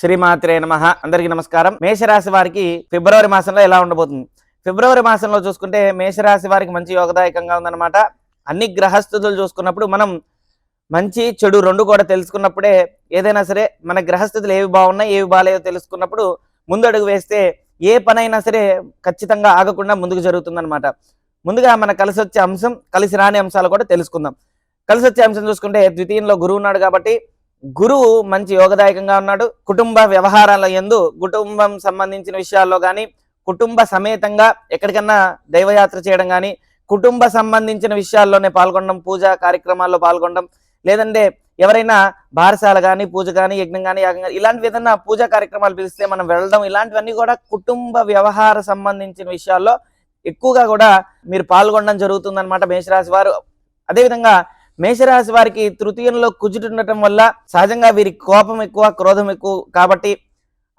శ్రీమాత్రే నమః. అందరికీ నమస్కారం. మేషరాశి వారికి ఫిబ్రవరి మాసంలో ఎలా ఉండబోతుంది? ఫిబ్రవరి మాసంలో చూసుకుంటే మేషరాశి వారికి మంచి యోగదాయకంగా ఉందన్నమాట. అన్ని గ్రహస్థితులు చూసుకున్నప్పుడు మనం మంచి చెడు రెండు కూడా తెలుసుకున్నప్పుడే ఏదైనా సరే మన గ్రహస్థితులు ఏవి బాగున్నాయి ఏవి బాగాలేదో తెలుసుకున్నప్పుడు ముందడుగు వేస్తే ఏ పనైనా సరే ఖచ్చితంగా ఆగకుండా ముందుకు జరుగుతుందన్నమాట. ముందుగా మన కలిసి వచ్చే అంశం, కలిసి రాని అంశాలు కూడా తెలుసుకుందాం. కలిసి వచ్చే అంశం చూసుకుంటే ద్వితీయంలో గురువు ఉన్నాడు కాబట్టి గురువు మంచి యోగదాయకంగా ఉన్నాడు. కుటుంబ వ్యవహారాల యందు కుటుంబం సంబంధించిన విషయాల్లో కానీ, కుటుంబ సమేతంగా ఎక్కడికన్నా దైవయాత్ర చేయడం కానీ, కుటుంబ సంబంధించిన విషయాల్లోనే పాల్గొనడం, పూజా కార్యక్రమాల్లో పాల్గొనడం, లేదంటే ఎవరైనా బారసాల కానీ, పూజ కానీ, యజ్ఞం కానీ, యాగం కానీ ఇలాంటివి ఏదైనా పూజా కార్యక్రమాలు పిలిస్తే మనం వెళ్ళడం, ఇలాంటివన్నీ కూడా కుటుంబ వ్యవహార సంబంధించిన విషయాల్లో ఎక్కువగా కూడా మీరు పాల్గొనడం జరుగుతుందన్నమాట మేషరాశి వారు. అదేవిధంగా మేషరాశి వారికి తృతీయంలో కుజుడు ఉండటం వల్ల సహజంగా వీరికి కోపం ఎక్కువ, క్రోధం ఎక్కువ కాబట్టి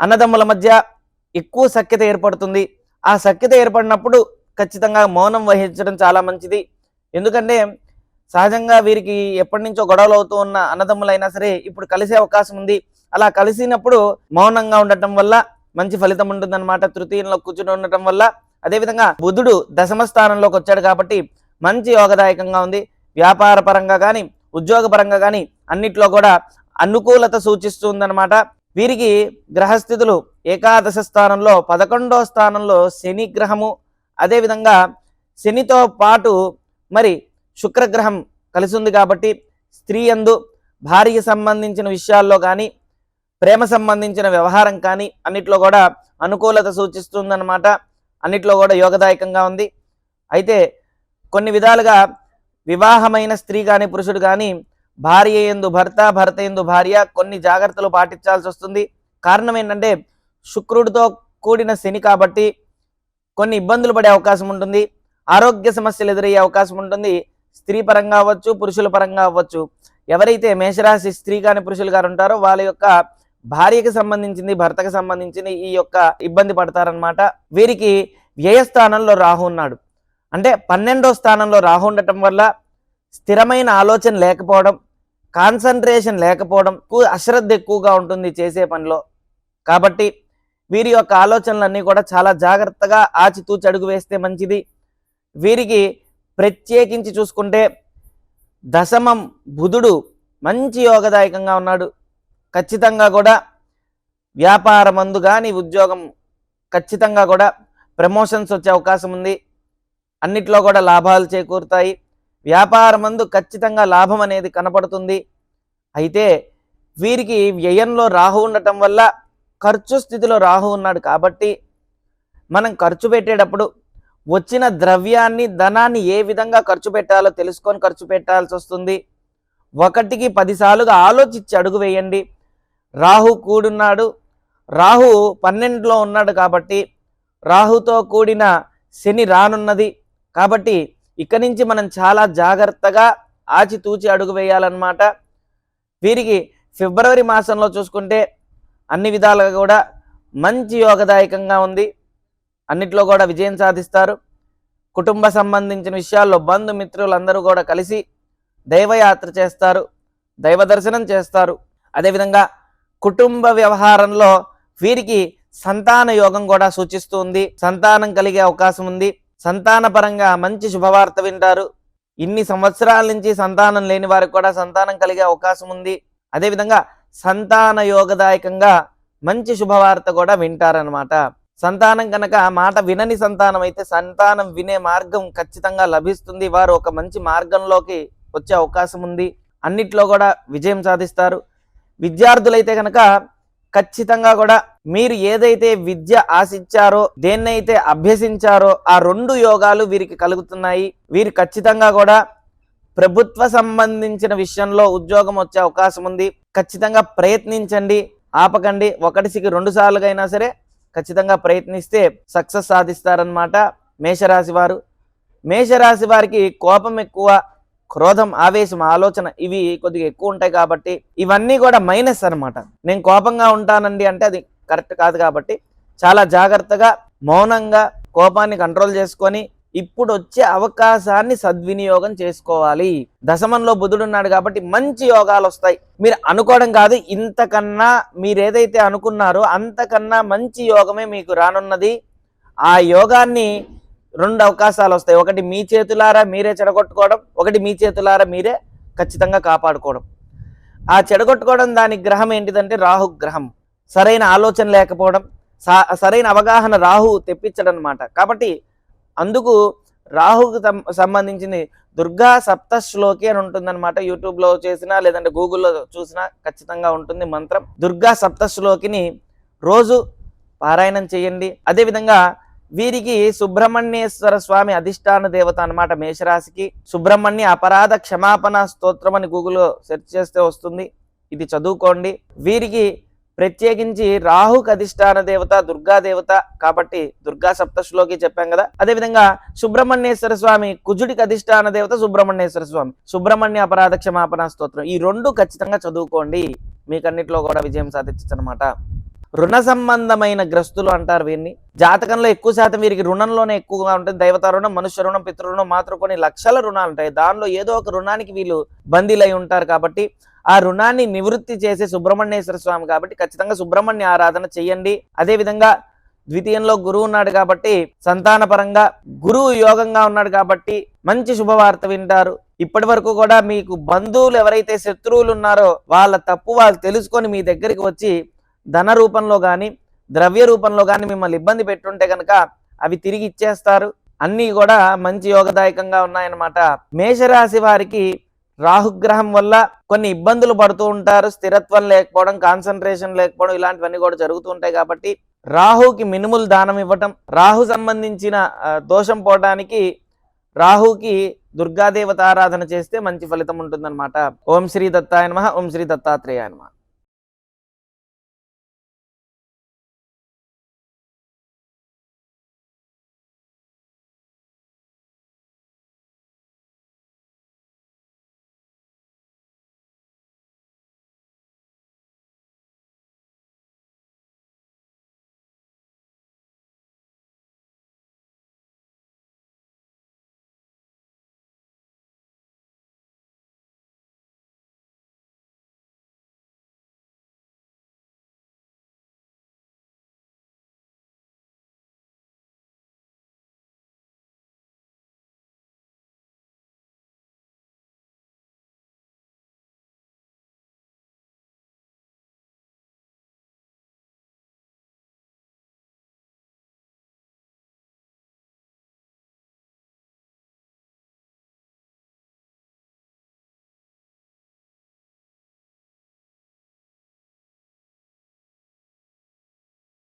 అన్నదమ్ముల మధ్య ఎక్కువ సఖ్యత ఏర్పడుతుంది. ఆ సఖ్యత ఏర్పడినప్పుడు ఖచ్చితంగా మౌనం వహించడం చాలా మంచిది. ఎందుకంటే సహజంగా వీరికి ఎప్పటి నుంచో గొడవలు అవుతూ ఉన్న అన్నదమ్ములైనా సరే ఇప్పుడు కలిసే అవకాశం ఉంది. అలా కలిసినప్పుడు మౌనంగా ఉండటం వల్ల మంచి ఫలితం ఉంటుందన్నమాట. తృతీయంలో కుజుడు ఉండటం వల్ల. అదేవిధంగా బుధుడు దశమ స్థానంలోకి వచ్చాడు కాబట్టి మంచి యోగదాయకంగా ఉంది. వ్యాపార పరంగా కానీ, ఉద్యోగ పరంగా కానీ అన్నిట్లో కూడా అనుకూలత సూచిస్తుందన్నమాట. వీరికి గ్రహస్థితులు ఏకాదశ స్థానంలో 11వ స్థానంలో శని గ్రహము, అదేవిధంగా శనితో పాటు మరి శుక్రగ్రహం కలిసి ఉంది కాబట్టి స్త్రీ యందు భార్యకి సంబంధించిన విషయాల్లో కానీ, ప్రేమ సంబంధించిన వ్యవహారం కానీ అన్నిట్లో కూడా అనుకూలత సూచిస్తుందన్నమాట. అన్నిట్లో కూడా యోగదాయకంగా ఉంది. అయితే కొన్ని విధాలుగా వివాహమైన స్త్రీ కానీ, పురుషుడు కానీ భార్య యందు భర్త, భర్త యందు భార్య కొన్ని జాగ్రత్తలు పాటించాల్సి వస్తుంది. కారణం ఏంటంటే శుక్రుడితో కూడిన శని కాబట్టి కొన్ని ఇబ్బందులు పడే అవకాశం ఉంటుంది. ఆరోగ్య సమస్యలు ఎదురయ్యే అవకాశం ఉంటుంది. స్త్రీ పరంగా అవ్వచ్చు, పురుషుల పరంగా అవ్వచ్చు. ఎవరైతే మేషరాశి స్త్రీ కానీ పురుషులు గారు ఉంటారో వాళ్ళ యొక్క భార్యకి సంబంధించింది, భర్తకు సంబంధించింది ఈ యొక్క ఇబ్బంది పడతారనమాట. వీరికి వ్యయస్థానంలో రాహు ఉన్నాడు. అంటే 12వ స్థానంలో రాహు ఉండటం వల్ల స్థిరమైన ఆలోచన లేకపోవడం, కాన్సన్ట్రేషన్ లేకపోవడం, అశ్రద్ధ ఎక్కువగా ఉంటుంది చేసే పనిలో. కాబట్టి వీరి యొక్క ఆలోచనలన్నీ కూడా చాలా జాగ్రత్తగా ఆచితూచి అడుగు వేస్తే మంచిది. వీరికి ప్రత్యేకించి చూసుకుంటే దశమం బుధుడు మంచి యోగదాయకంగా ఉన్నాడు. ఖచ్చితంగా కూడా వ్యాపారమందు కానీ, ఉద్యోగం ఖచ్చితంగా కూడా ప్రమోషన్స్ వచ్చే అవకాశం ఉంది. అన్నిట్లో కూడా లాభాలు చేకూరుతాయి. వ్యాపారమందు ఖచ్చితంగా లాభం అనేది కనపడుతుంది. అయితే వీరికి వ్యయంలో రాహు ఉండటం వల్ల ఖర్చు స్థితిలో రాహు ఉన్నాడు కాబట్టి మనం ఖర్చు పెట్టేటప్పుడు వచ్చిన ద్రవ్యాన్ని, ధనాన్ని ఏ విధంగా ఖర్చు పెట్టాలో తెలుసుకొని ఖర్చు పెట్టాల్సి వస్తుంది. 1కి 10 సార్లుగా ఆలోచించి అడుగు వేయండి. రాహు కూడున్నాడు. రాహు 12లో ఉన్నాడు కాబట్టి రాహుతో కూడిన శని రానున్నది కాబట్టి ఇక్కడి నుంచి మనం చాలా జాగ్రత్తగా ఆచితూచి అడుగు వేయాలన్నమాట. వీరికి ఫిబ్రవరి మాసంలో చూసుకుంటే అన్ని విధాలుగా కూడా మంచి యోగదాయకంగా ఉంది. అన్నిట్లో కూడా విజయం సాధిస్తారు. కుటుంబ సంబంధించిన విషయాల్లో బంధుమిత్రులందరూ కూడా కలిసి దైవయాత్ర చేస్తారు, దైవ దర్శనం చేస్తారు. అదేవిధంగా కుటుంబ వ్యవహారంలో వీరికి సంతాన యోగం కూడా సూచిస్తుంది. సంతానం కలిగే అవకాశం ఉంది. సంతాన పరంగా మంచి శుభవార్త వింటారు. ఇన్ని సంవత్సరాల నుంచి సంతానం లేని వారికి కూడా సంతానం కలిగే అవకాశం ఉంది. అదేవిధంగా సంతాన యోగదాయకంగా మంచి శుభవార్త కూడా వింటారనమాట. సంతానం కనుక మాట వినని సంతానం అయితే సంతానం వినే మార్గం ఖచ్చితంగా లభిస్తుంది. వారు ఒక మంచి మార్గంలోకి వచ్చే అవకాశం ఉంది. అన్నిట్లో కూడా విజయం సాధిస్తారు. విద్యార్థులైతే కనుక ఖచ్చితంగా కూడా మీరు ఏదైతే విద్య ఆశించారో, దేన్నైతే అభ్యసించారో ఆ 2 యోగాలు వీరికి కలుగుతున్నాయి. వీరు ఖచ్చితంగా కూడా ప్రభుత్వ సంబంధించిన విషయంలో ఉద్యోగం వచ్చే అవకాశం ఉంది. ఖచ్చితంగా ప్రయత్నించండి, ఆపకండి. 1కి 2 సార్లుగా అయినా సరే ఖచ్చితంగా ప్రయత్నిస్తే సక్సెస్ సాధిస్తారనమాట మేషరాశి వారు. మేషరాశి వారికి కోపం ఎక్కువ, క్రోధం, ఆవేశం, ఆలోచన ఇవి కొద్దిగా ఎక్కువ ఉంటాయి కాబట్టి ఇవన్నీ కూడా మైనస్ అనమాట. నేను కోపంగా ఉంటానండి అంటే అది కరెక్ట్ కాదు. కాబట్టి చాలా జాగ్రత్తగా మౌనంగా కోపాన్ని కంట్రోల్ చేసుకొని ఇప్పుడు వచ్చే అవకాశాన్ని సద్వినియోగం చేసుకోవాలి. దశమంలో బుధుడు ఉన్నాడు కాబట్టి మంచి యోగాలు వస్తాయి. మీరు అనుకోవడం కాదు, ఇంతకన్నా మీరు ఏదైతే అనుకున్నారో అంతకన్నా మంచి యోగమే మీకు రానున్నది. ఆ యోగాన్ని 2 అవకాశాలు వస్తాయి. ఒకటి మీ చేతులారా మీరే చెడగొట్టుకోవడం, ఒకటి మీ చేతులారా మీరే ఖచ్చితంగా కాపాడుకోవడం. ఆ చెడగొట్టుకోవడం దానికి గ్రహం ఏంటిదంటే రాహుగ్రహం. సరైన ఆలోచన లేకపోవడం, సరైన అవగాహన రాహు తెప్పించడం అనమాట. కాబట్టి అందుకు రాహుకు సంబంధించింది దుర్గా సప్తశ్లోకి అని ఉంటుందన్నమాట. యూట్యూబ్లో చేసినా లేదంటే గూగుల్లో చూసినా ఖచ్చితంగా ఉంటుంది మంత్రం. దుర్గా సప్తశ్లోకిని రోజు పారాయణం చేయండి. అదేవిధంగా వీరికి సుబ్రహ్మణ్యేశ్వర స్వామి అధిష్టాన దేవత అన్నమాట. మేషరాశికి సుబ్రహ్మణ్య అపరాధ క్షమాపణ స్తోత్రం అని గూగుల్లో సెర్చ్ చేస్తే వస్తుంది. ఇది చదువుకోండి. వీరికి ప్రత్యేకించి రాహుకి అధిష్టాన దేవత దుర్గాదేవత కాబట్టి దుర్గా సప్తశ్లోకి చెప్పాం కదా. అదేవిధంగా సుబ్రహ్మణ్యేశ్వర స్వామి కుజుడికి అధిష్టాన దేవత సుబ్రహ్మణ్యేశ్వర స్వామి, సుబ్రహ్మణ్య అపరాధ క్షమాపణ స్తోత్రం, ఈ 2 ఖచ్చితంగా చదువుకోండి. మీకన్నిట్లో కూడా విజయం సాధించచ్చు అనమాట. రుణ సంబంధమైన గ్రస్తులు అంటారు వీరిని. జాతకంలో ఎక్కువ శాతం వీరికి రుణంలోనే ఎక్కువగా ఉంటుంది. దైవత రుణం, మనుష్య రుణం, పితృ రుణం, మాత్రం కొన్ని లక్షల రుణాలు ఉంటాయి. దానిలో ఏదో ఒక రుణానికి వీళ్ళు బందీలై ఉంటారు. కాబట్టి ఆ రుణాన్ని నివృత్తి చేసే సుబ్రహ్మణ్యేశ్వర స్వామి కాబట్టి ఖచ్చితంగా సుబ్రహ్మణ్య ఆరాధన చెయ్యండి. అదేవిధంగా ద్వితీయంలో గురువు ఉన్నాడు కాబట్టి సంతాన పరంగా గురువు యోగంగా ఉన్నాడు కాబట్టి మంచి శుభవార్త వింటారు. ఇప్పటి వరకు కూడా మీకు బంధువులు ఎవరైతే శత్రువులు ఉన్నారో వాళ్ళ తప్పు వాళ్ళు తెలుసుకొని మీ దగ్గరికి వచ్చి ధన రూపంలో కానీ ద్రవ్య రూపంలో కానీ మిమ్మల్ని ఇబ్బంది పెట్టుంటే కనుక అవి తిరిగి ఇచ్చేస్తారు. అన్నీ కూడా మంచి యోగదాయకంగా ఉన్నాయన్నమాట. మేషరాశి వారికి రాహుగ్రహం వల్ల కొన్ని ఇబ్బందులు పడుతూ ఉంటారు. స్థిరత్వం లేకపోవడం, కాన్సన్ట్రేషన్ లేకపోవడం, ఇలాంటివన్నీ కూడా జరుగుతూ ఉంటాయి. కాబట్టి రాహుకి మినుములు దానం ఇవ్వటం, రాహు సంబంధించిన దోషం పోవడానికి రాహుకి దుర్గాదేవత ఆరాధన చేస్తే మంచి ఫలితం ఉంటుందన్నమాట. ఓం శ్రీ దత్తాయ నమః, ఓం శ్రీ దత్తాత్రేయాయ నమః.